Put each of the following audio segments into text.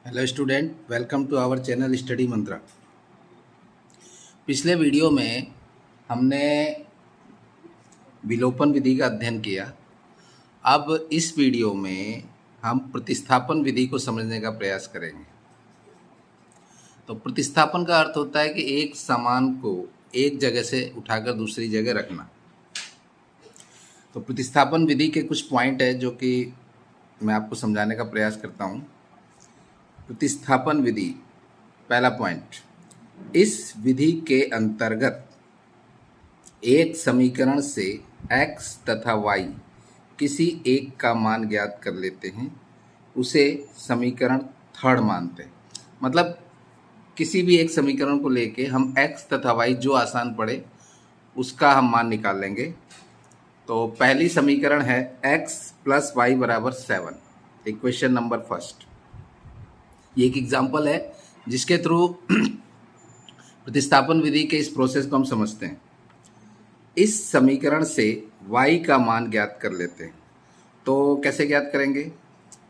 Hello student, welcome to our channel study Mantra. पिछले video में हमने विलोपन विधि का अध्ययन किया। अब इस वीडियो में हम प्रतिस्थापन विधि को समझने का प्रयास करेंगे। तो प्रतिस्थापन का अर्थ होता है कि एक सामान को एक जगह से उठाकर दूसरी जगह रखना। तो प्रतिस्थापन विधि के कुछ पॉइंट है जो कि मैं आपको समझाने का प्रयास करता हूँ। प्रतिस्थापन विधि, पहला पॉइंट, इस विधि के अंतर्गत एक समीकरण से x तथा y किसी एक का मान ज्ञात कर लेते हैं, उसे समीकरण थर्ड मानते हैं। मतलब किसी भी एक समीकरण को लेके हम x तथा y जो आसान पड़े उसका हम मान निकाल लेंगे। तो पहली समीकरण है x प्लस वाई बराबर 7, इक्वेशन नंबर फर्स्ट। ये एक एग्जाम्पल है जिसके थ्रू प्रतिस्थापन विधि के इस प्रोसेस को हम समझते हैं। इस समीकरण से y का मान ज्ञात कर लेते हैं। तो कैसे ज्ञात करेंगे?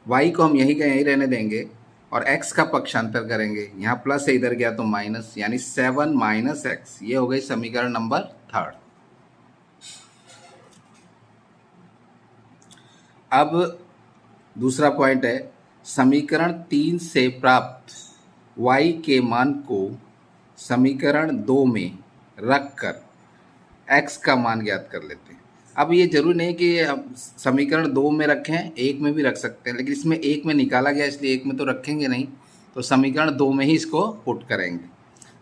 y को हम यहीं का यहीं रहने देंगे और x का पक्षांतर करेंगे। यहाँ प्लस है, इधर गया तो माइनस, यानी 7 माइनस एक्स। ये हो गई समीकरण नंबर थर्ड। अब दूसरा पॉइंट है, समीकरण 3 से प्राप्त y के मान को समीकरण 2 में रखकर x का मान ज्ञात कर लेते हैं। अब ये जरूरी नहीं कि अब समीकरण 2 में रखें, एक में भी रख सकते हैं, लेकिन इसमें एक में निकाला गया इसलिए एक में तो रखेंगे नहीं, तो समीकरण 2 में ही इसको पुट करेंगे।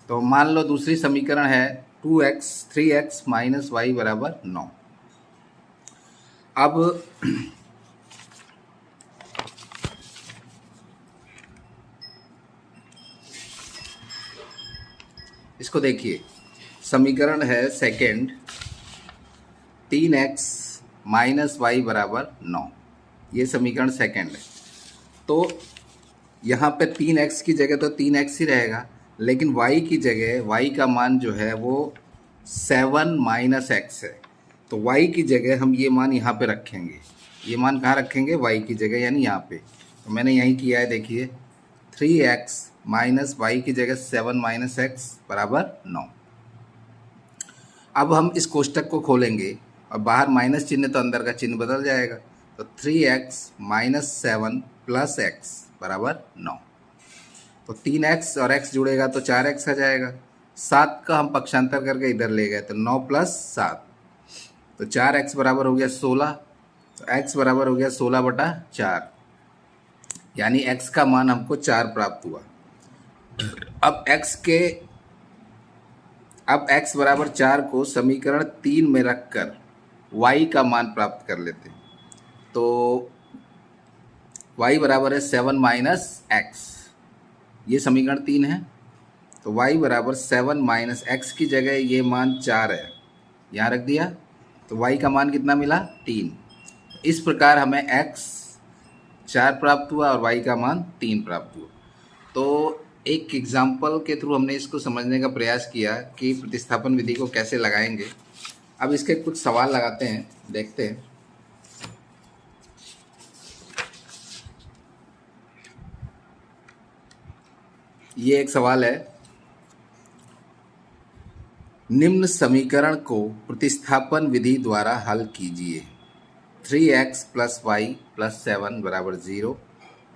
तो मान लो दूसरी समीकरण है 2x 3x माइनस वाई बराबर 9। अब इसको देखिए, समीकरण है सेकेंड 3x माइनस वाई बराबर 9। ये समीकरण सेकेंड है। तो यहाँ पे 3x की जगह तो 3x ही रहेगा, लेकिन y की जगह y का मान जो है वो 7 माइनस एक्स है। तो y की जगह हम ये मान यहाँ पे रखेंगे। ये मान कहाँ रखेंगे? y की जगह, यानी यहाँ पे। तो मैंने यहीं किया है, देखिए 3x माइनस वाई की जगह 7 माइनस एक्स बराबर 9। अब हम इस कोष्टक को खोलेंगे और बाहर माइनस चिन्ह तो अंदर का चिन्ह बदल जाएगा। तो 3x माइनस 7 प्लस एक्स बराबर 9। तो 3x और x जुड़ेगा तो 4x आ जाएगा। 7 का हम पक्षांतर करके इधर ले गए तो 9 प्लस 7, तो 4x बराबर हो गया 16। तो x बराबर हो गया 16/4, यानी x का मान हमको 4 प्राप्त हुआ। अब x बराबर 4 को समीकरण 3 में रखकर y का मान प्राप्त कर लेते हैं। तो y बराबर है 7 माइनस एक्स, ये समीकरण 3 है। तो y बराबर 7 माइनस एक्स की जगह ये मान 4 है, यहाँ रख दिया। तो y का मान कितना मिला? 3। इस प्रकार हमें x 4 प्राप्त हुआ और y का मान 3 प्राप्त हुआ। तो एक एग्जाम्पल के थ्रू हमने इसको समझने का प्रयास किया कि प्रतिस्थापन विधि को कैसे लगाएंगे। अब इसके कुछ सवाल लगाते हैं, देखते हैं। ये एक सवाल है, निम्न समीकरण को प्रतिस्थापन विधि द्वारा हल कीजिए। 3x प्लस वाई प्लस 7 बराबर 0,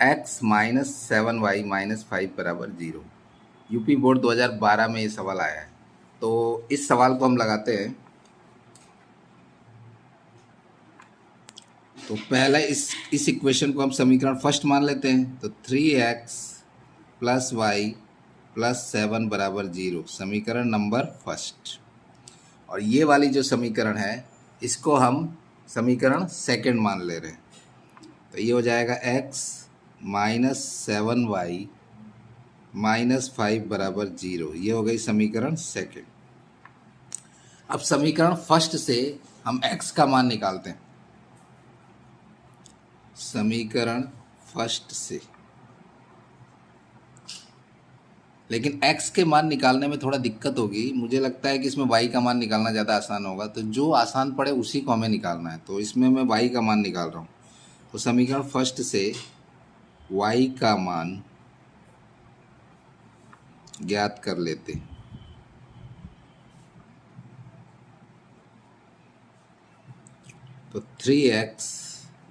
x माइनस 7y माइनस 5 बराबर 0। यूपी बोर्ड 2012 में ये सवाल आया है। तो इस सवाल को हम लगाते हैं। तो पहला इस इक्वेशन को हम समीकरण फर्स्ट मान लेते हैं। तो 3x प्लस वाई प्लस 7 बराबर 0, समीकरण नंबर फर्स्ट। और ये वाली जो समीकरण है इसको हम समीकरण सेकंड मान ले रहे हैं। तो ये हो जाएगा x माइनस 7y माइनस 5 बराबर 0। ये हो गई समीकरण सेकंड। अब समीकरण फर्स्ट से हम x का मान निकालते हैं। समीकरण फर्स्ट से, लेकिन x के मान निकालने में थोड़ा दिक्कत होगी। मुझे लगता है कि इसमें y का मान निकालना ज़्यादा आसान होगा। तो जो आसान पड़े उसी को हमें निकालना है। तो इसमें मैं y का मान निकाल रहा हूँ। तो समीकरण फर्स्ट से y का मान ज्ञात कर लेते हैं। तो 3x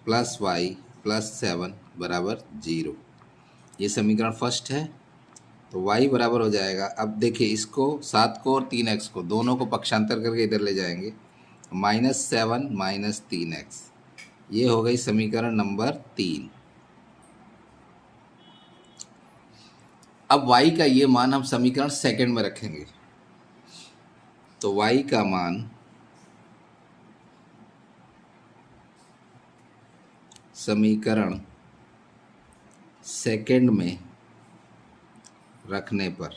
प्लस वाई प्लस 7 बराबर 0, ये समीकरण फर्स्ट है। तो y बराबर हो जाएगा, अब देखिए इसको 7 को और 3x को दोनों को पक्षांतर करके इधर ले जाएंगे, -7 माइनस 3x, ये हो गई समीकरण नंबर 3। अब y का ये मान हम समीकरण सेकंड में रखेंगे। तो y का मान समीकरण सेकंड में रखने पर,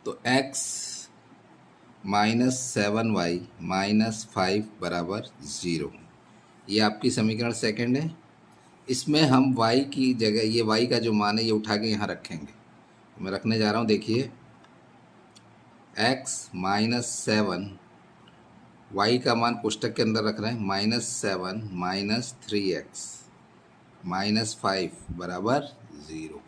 तो x -7y -5 बराबर 0, ये आपकी समीकरण सेकंड है। इसमें हम y की जगह ये y का जो मान है ये उठा के यहाँ रखेंगे। मैं रखने जा रहा हूँ, देखिए x -7, y का मान कोष्टक के अंदर रख रहे हैं, -7 माइनस 3x -5 बराबर 0।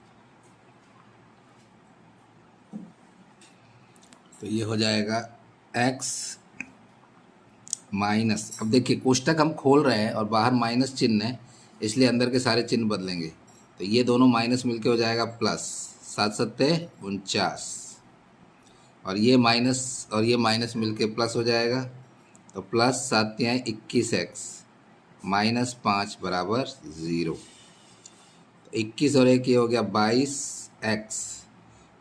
तो ये हो जाएगा x माइनस, अब देखिए कोष्टक हम खोल रहे हैं और बाहर माइनस चिन्ह है, इसलिए अंदर के सारे चिन्ह बदलेंगे। तो ये दोनों माइनस मिलके हो जाएगा प्लस, 7 सत्ते 49, और ये माइनस मिलके प्लस हो जाएगा। तो प्लस 7 तियां 21x -5 बराबर 0। 21 और 1 ये हो गया 22x,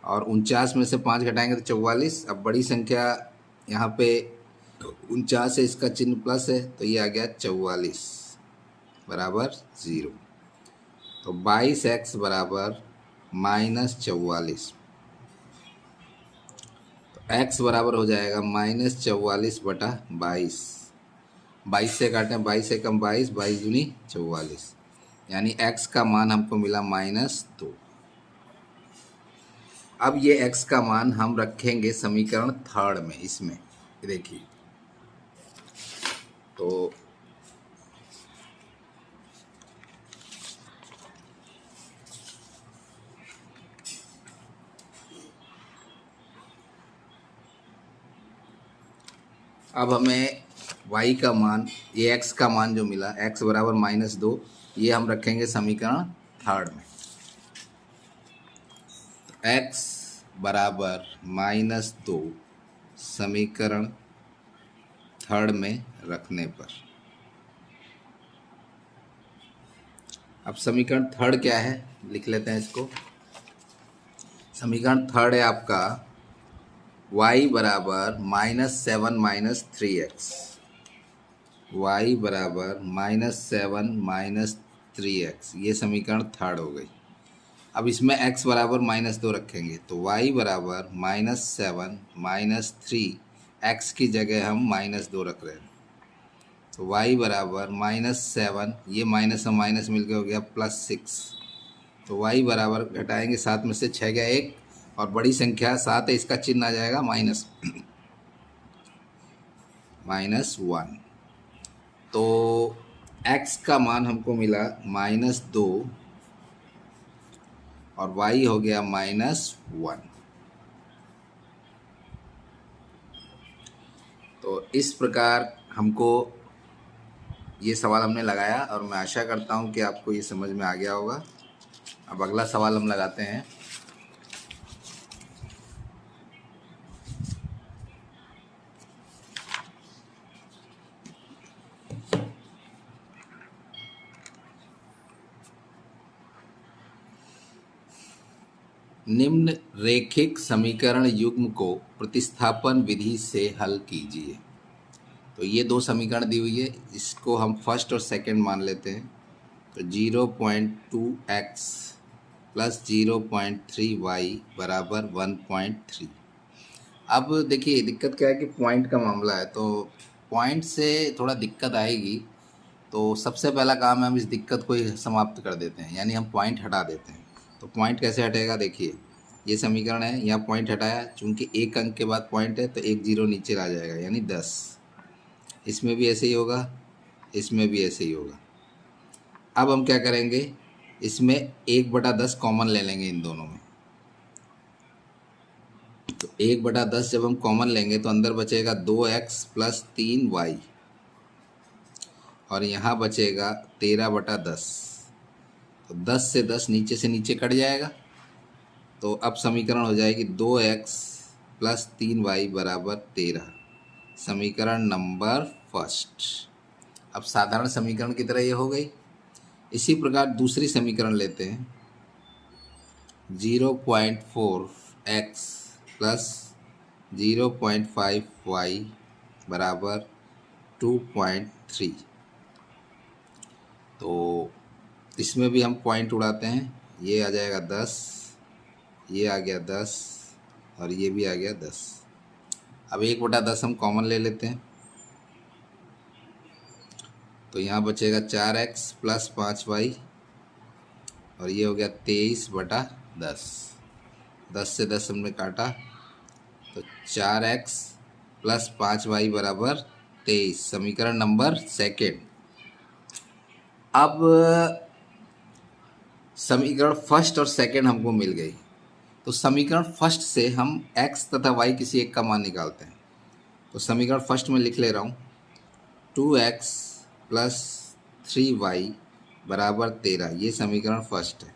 और 49 में से 5 घटाएंगे तो 44। अब बड़ी संख्या यहाँ पे 49 है, इसका चिन्ह प्लस है, तो ये आ गया 44 बराबर 0। तो 22x बराबर -44, तो x बराबर हो जाएगा -44 बटा 22। 22 से काटें, 22 से कम 22, 22 दूनी 44, यानी x का मान हमको मिला -2। अब ये x का मान हम रखेंगे समीकरण थर्ड में, इसमें देखिए। तो अब हमें y का मान, ये x का मान जो मिला, x बराबर -2, ये हम रखेंगे समीकरण थर्ड में। x बराबर -2 समीकरण थर्ड में रखने पर, अब समीकरण थर्ड क्या है लिख लेते हैं इसको। समीकरण थर्ड है आपका y बराबर -7 माइनस 3x, y बराबर -7 माइनस 3x, ये समीकरण थर्ड हो गई। अब इसमें x बराबर -2 रखेंगे, तो y बराबर -7 माइनस 3x की जगह हम -2 रख रहे हैं। तो y बराबर -7, ये माइनस और माइनस मिलकर हो गया +6। तो y बराबर घटाएंगे, 7 में से 6 गया 1, और बड़ी संख्या 7 है, इसका चिन्ह आ जाएगा -1। तो x का मान हमको मिला -2 और y हो गया -1। तो इस प्रकार हमको ये सवाल हमने लगाया, और मैं आशा करता हूँ कि आपको ये समझ में आ गया होगा। अब अगला सवाल हम लगाते हैं। निम्न रैखिक समीकरण युग्म को प्रतिस्थापन विधि से हल कीजिए। तो ये दो समीकरण दी हुई है, इसको हम फर्स्ट और सेकंड मान लेते हैं। तो 0.2x प्लस 0.3y बराबर 1.3। अब देखिए दिक्कत क्या है कि पॉइंट का मामला है, तो पॉइंट से थोड़ा दिक्कत आएगी। तो सबसे पहला काम है हम इस दिक्कत को ही समाप्त कर देते हैं, यानी हम पॉइंट हटा देते हैं। तो पॉइंट कैसे हटेगा, देखिए ये समीकरण है, यहाँ पॉइंट हटाया, चूंकि एक अंक के बाद पॉइंट है तो एक जीरो नीचे आ जाएगा, यानी 10। इसमें भी ऐसे ही होगा, इसमें भी ऐसे ही होगा। अब हम क्या करेंगे, इसमें 1/10 कॉमन ले लेंगे इन दोनों में। तो 1/10 जब हम कॉमन लेंगे तो अंदर बचेगा 2x प्लस 3y और यहाँ बचेगा 13/10। तो 10 से 10 नीचे से नीचे कट जाएगा। तो अब समीकरण हो जाएगी 2x प्लस 3y बराबर 13। समीकरण नंबर फर्स्ट। अब साधारण समीकरण की तरह ये हो गई। इसी प्रकार दूसरी समीकरण लेते हैं। 0.4x प्लस 0.5y बराबर 2.3। तो इसमें भी हम पॉइंट उड़ाते हैं। ये आ जाएगा 10, ये आ गया 10 और ये भी आ गया 10। अब 1/10 हम कॉमन ले लेते हैं। तो यहाँ बचेगा 4x प्लस 5y और ये हो गया 23/10। 10 से 10 हमने काटा तो 4x प्लस 5y बराबर 23। समीकरण नंबर सेकेंड। अब समीकरण फर्स्ट और सेकेंड हमको मिल गई। तो समीकरण फर्स्ट से हम x तथा y किसी एक का मान निकालते हैं। तो समीकरण फर्स्ट में लिख ले रहा हूँ 2x प्लस 3y बराबर 13। ये समीकरण फर्स्ट है।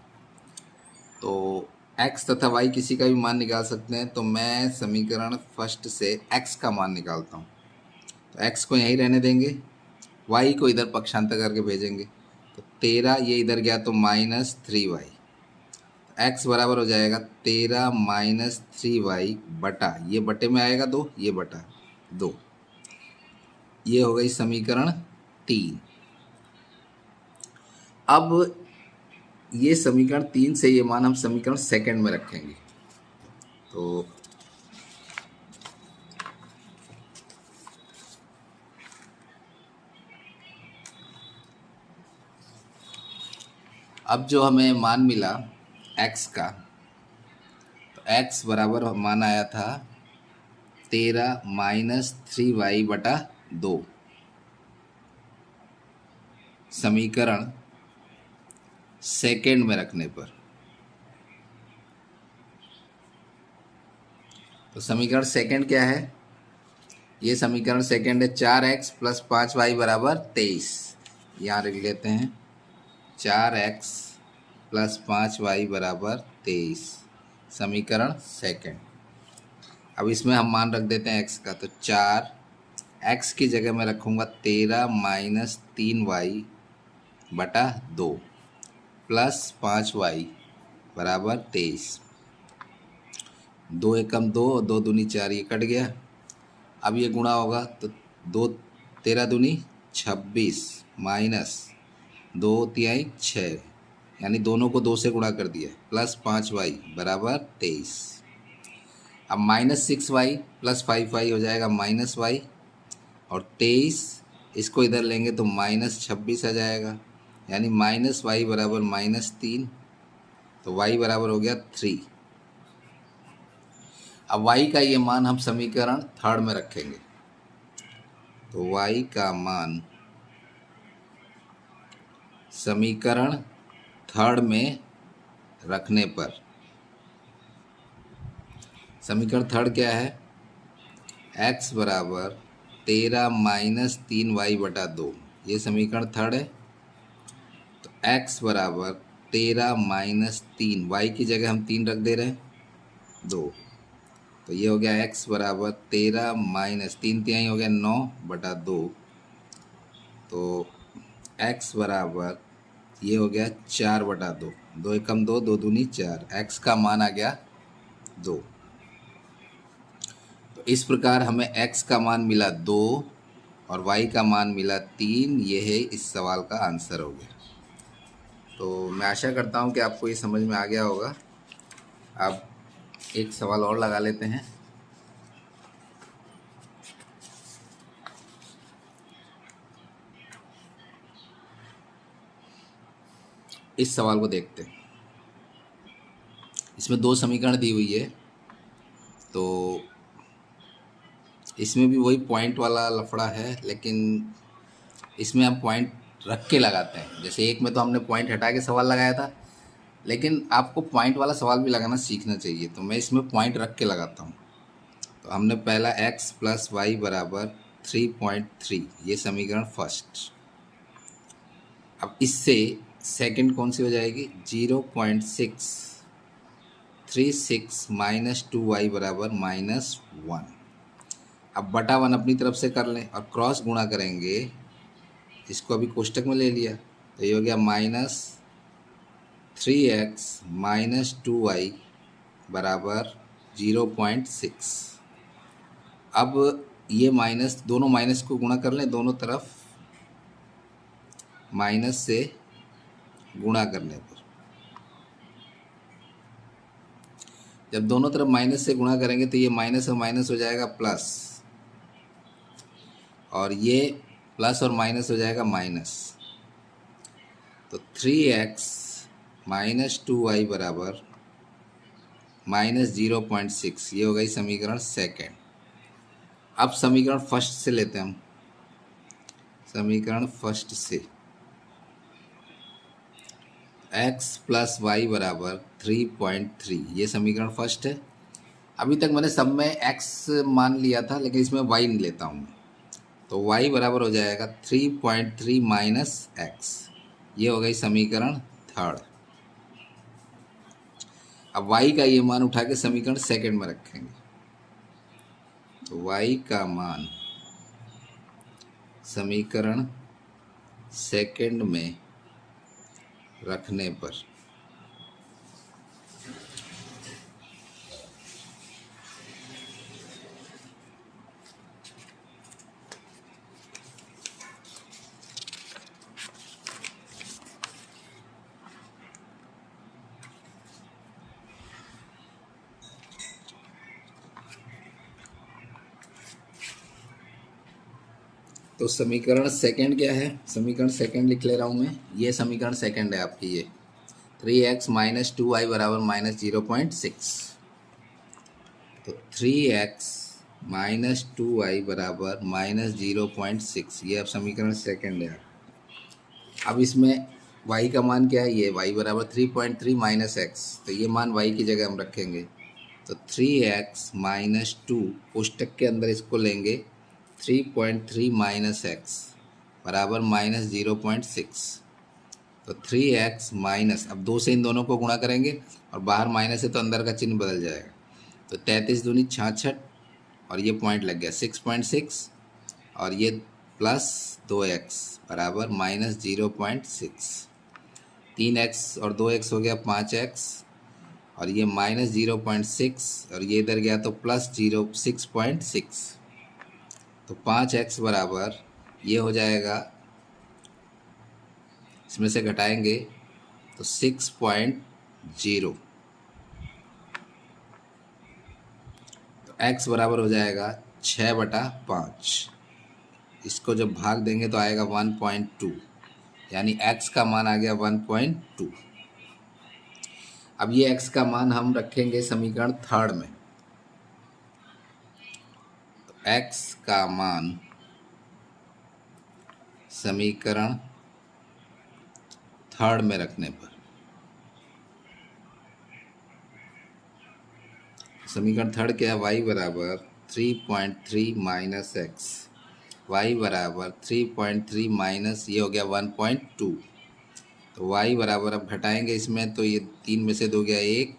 तो x तथा y किसी का भी मान निकाल सकते हैं। तो मैं समीकरण फर्स्ट से x का मान निकालता हूँ। तो x को यहीं रहने देंगे, y को इधर पक्षांतर करके भेजेंगे। तो 13 ये इधर गया तो -3y। x बराबर हो जाएगा 13 - 3y बटा, ये बटे में आएगा 2, ये बटा 2। ये हो गई समीकरण 3। अब ये समीकरण 3 से ये मान हम समीकरण सेकंड में रखेंगे। तो अब जो हमें मान मिला x का, तो x बराबर मान आया था 13 - 3y बटा 2। समीकरण सेकेंड में रखने पर। तो समीकरण सेकेंड क्या है? ये समीकरण सेकेंड है 4x प्लस 5y बराबर 23। यहाँ लिख लेते हैं 4x प्लस 5y बराबर 23। समीकरण सेकेंड। अब इसमें हम मान रख देते हैं x का। तो 4x की जगह मैं रखूँगा 13 - 3y बटा 2 प्लस 5y बराबर 23। 2 एकम 2 और 2 दूनी 4, ये कट गया। अब ये गुणा होगा तो 2 13 दूनी 26 माइनस 2 तिहाई 6, यानी दोनों को 2 से गुणा कर दिया, प्लस 5y बराबर 23। अब -6y प्लस 5y हो जाएगा -y और 23 इसको इधर लेंगे तो -26 आ जाएगा, यानी -y बराबर -3। तो y बराबर हो गया 3। अब y का ये मान हम समीकरण थर्ड में रखेंगे। तो y का मान समीकरण थर्ड में रखने पर, समीकरण थर्ड क्या है? x बराबर 13 - 3y बटा 2। ये समीकरण थर्ड है। तो x बराबर 13 - 3, y की जगह हम 3 रख दे रहे हैं 2। तो ये हो गया x बराबर 13 - 3 तिहाई हो गया 9 बटा 2। तो x बराबर ये हो गया 4 बटा 2। 2 एकम 2, 2 दूनी 4। x का मान आ गया 2। तो इस प्रकार हमें x का मान मिला 2 और y का मान मिला 3। ये है इस सवाल का आंसर हो गया। तो मैं आशा करता हूँ कि आपको ये समझ में आ गया होगा। अब एक सवाल और लगा लेते हैं। इस सवाल को देखते हैं। इसमें 2 समीकरण दी हुई है। तो इसमें भी वही पॉइंट वाला लफड़ा है, लेकिन इसमें हम पॉइंट रख के लगाते हैं। जैसे एक में तो हमने पॉइंट हटा के सवाल लगाया था, लेकिन आपको पॉइंट वाला सवाल भी लगाना सीखना चाहिए। तो मैं इसमें पॉइंट रख के लगाता हूँ। तो हमने पहला x प्लस वाई बराबर 3.3, ये समीकरण फर्स्ट। अब इससे सेकंड कौन सी हो जाएगी, 0.636 माइनस 2y बराबर -1। अब बटा 1 अपनी तरफ से कर लें और क्रॉस गुणा करेंगे, इसको अभी कोष्टक में ले लिया तो ये हो गया -3x माइनस 2y बराबर 0.6। अब ये माइनस, दोनों माइनस को गुणा कर लें, दोनों तरफ माइनस से गुणा करने पर, जब दोनों तरफ माइनस से गुणा करेंगे तो ये माइनस और माइनस हो जाएगा प्लस, और ये प्लस और माइनस हो जाएगा माइनस। तो 3x माइनस 2y बराबर -0.6, ये हो गई समीकरण सेकेंड। अब समीकरण फर्स्ट से लेते हैं हम। समीकरण फर्स्ट से x प्लस वाई बराबर 3.3, ये समीकरण फर्स्ट है। अभी तक मैंने सब में x मान लिया था, लेकिन इसमें y नहीं लेता हूँ। तो y बराबर हो जाएगा 3.3 माइनस x, ये हो गई समीकरण थर्ड। अब y का ये मान उठा के समीकरण सेकंड में रखेंगे। तो y का मान समीकरण सेकंड में रखने पर तो समीकरण सेकंड क्या है, समीकरण सेकंड लिख ले रहा हूँ मैं। ये समीकरण सेकंड है आपकी, ये 3x माइनस 2y बराबर -0.6। तो 3x माइनस 2y बराबर -0.6, ये अब समीकरण सेकंड है। अब इसमें y का मान क्या है, ये y बराबर 3.3 माइनस x, तो ये मान y की जगह हम रखेंगे। तो 3x माइनस 2 कोष्टक के अंदर इसको लेंगे, 3.3 माइनस x बराबर -0.6। तो 3x माइनस, अब 2 से इन दोनों को गुणा करेंगे और बाहर माइनस है तो अंदर का चिन्ह बदल जाएगा। तो 33 दूनी 66, और ये पॉइंट लग गया 6.6, और ये प्लस 2x बराबर -0.6। 3x और 2x हो गया 5x, और ये -0.6, और ये इधर गया तो प्लस 6.6। तो 5x बराबर ये हो जाएगा, इसमें से घटाएंगे तो 6.0। तो x बराबर हो जाएगा 6/5। इसको जब भाग देंगे तो आएगा 1.2, यानी x का मान आ गया 1.2। अब ये x का मान हम रखेंगे समीकरण थर्ड में। तो x का मान समीकरण थर्ड में रखने पर, समीकरण थर्ड क्या है, y बराबर 3.3 माइनस x, y बराबर 3.3 माइनस, ये हो गया 1.2। तो y बराबर, अब घटाएंगे इसमें तो ये 3 में से 2 गया 1,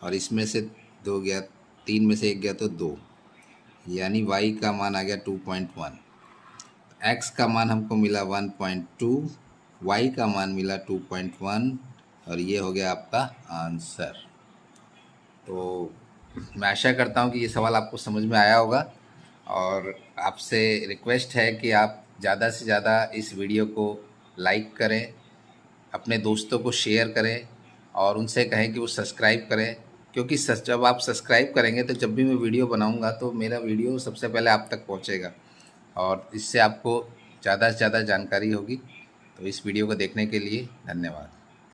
और इसमें से 2 गया, 3 में से 1 गया तो 2, यानी y का मान आ गया 2.1। x का मान हमको मिला 1.2, y का मान मिला 2.1, और ये हो गया आपका आंसर। तो मैं आशा करता हूँ कि ये सवाल आपको समझ में आया होगा, और आपसे रिक्वेस्ट है कि आप ज़्यादा से ज़्यादा इस वीडियो को लाइक करें, अपने दोस्तों को शेयर करें, और उनसे कहें कि वो सब्सक्राइब करें, क्योंकि जब आप सब्सक्राइब करेंगे तो जब भी मैं वीडियो बनाऊंगा तो मेरा वीडियो सबसे पहले आप तक पहुंचेगा, और इससे आपको ज़्यादा से ज़्यादा जानकारी होगी। तो इस वीडियो को देखने के लिए धन्यवाद।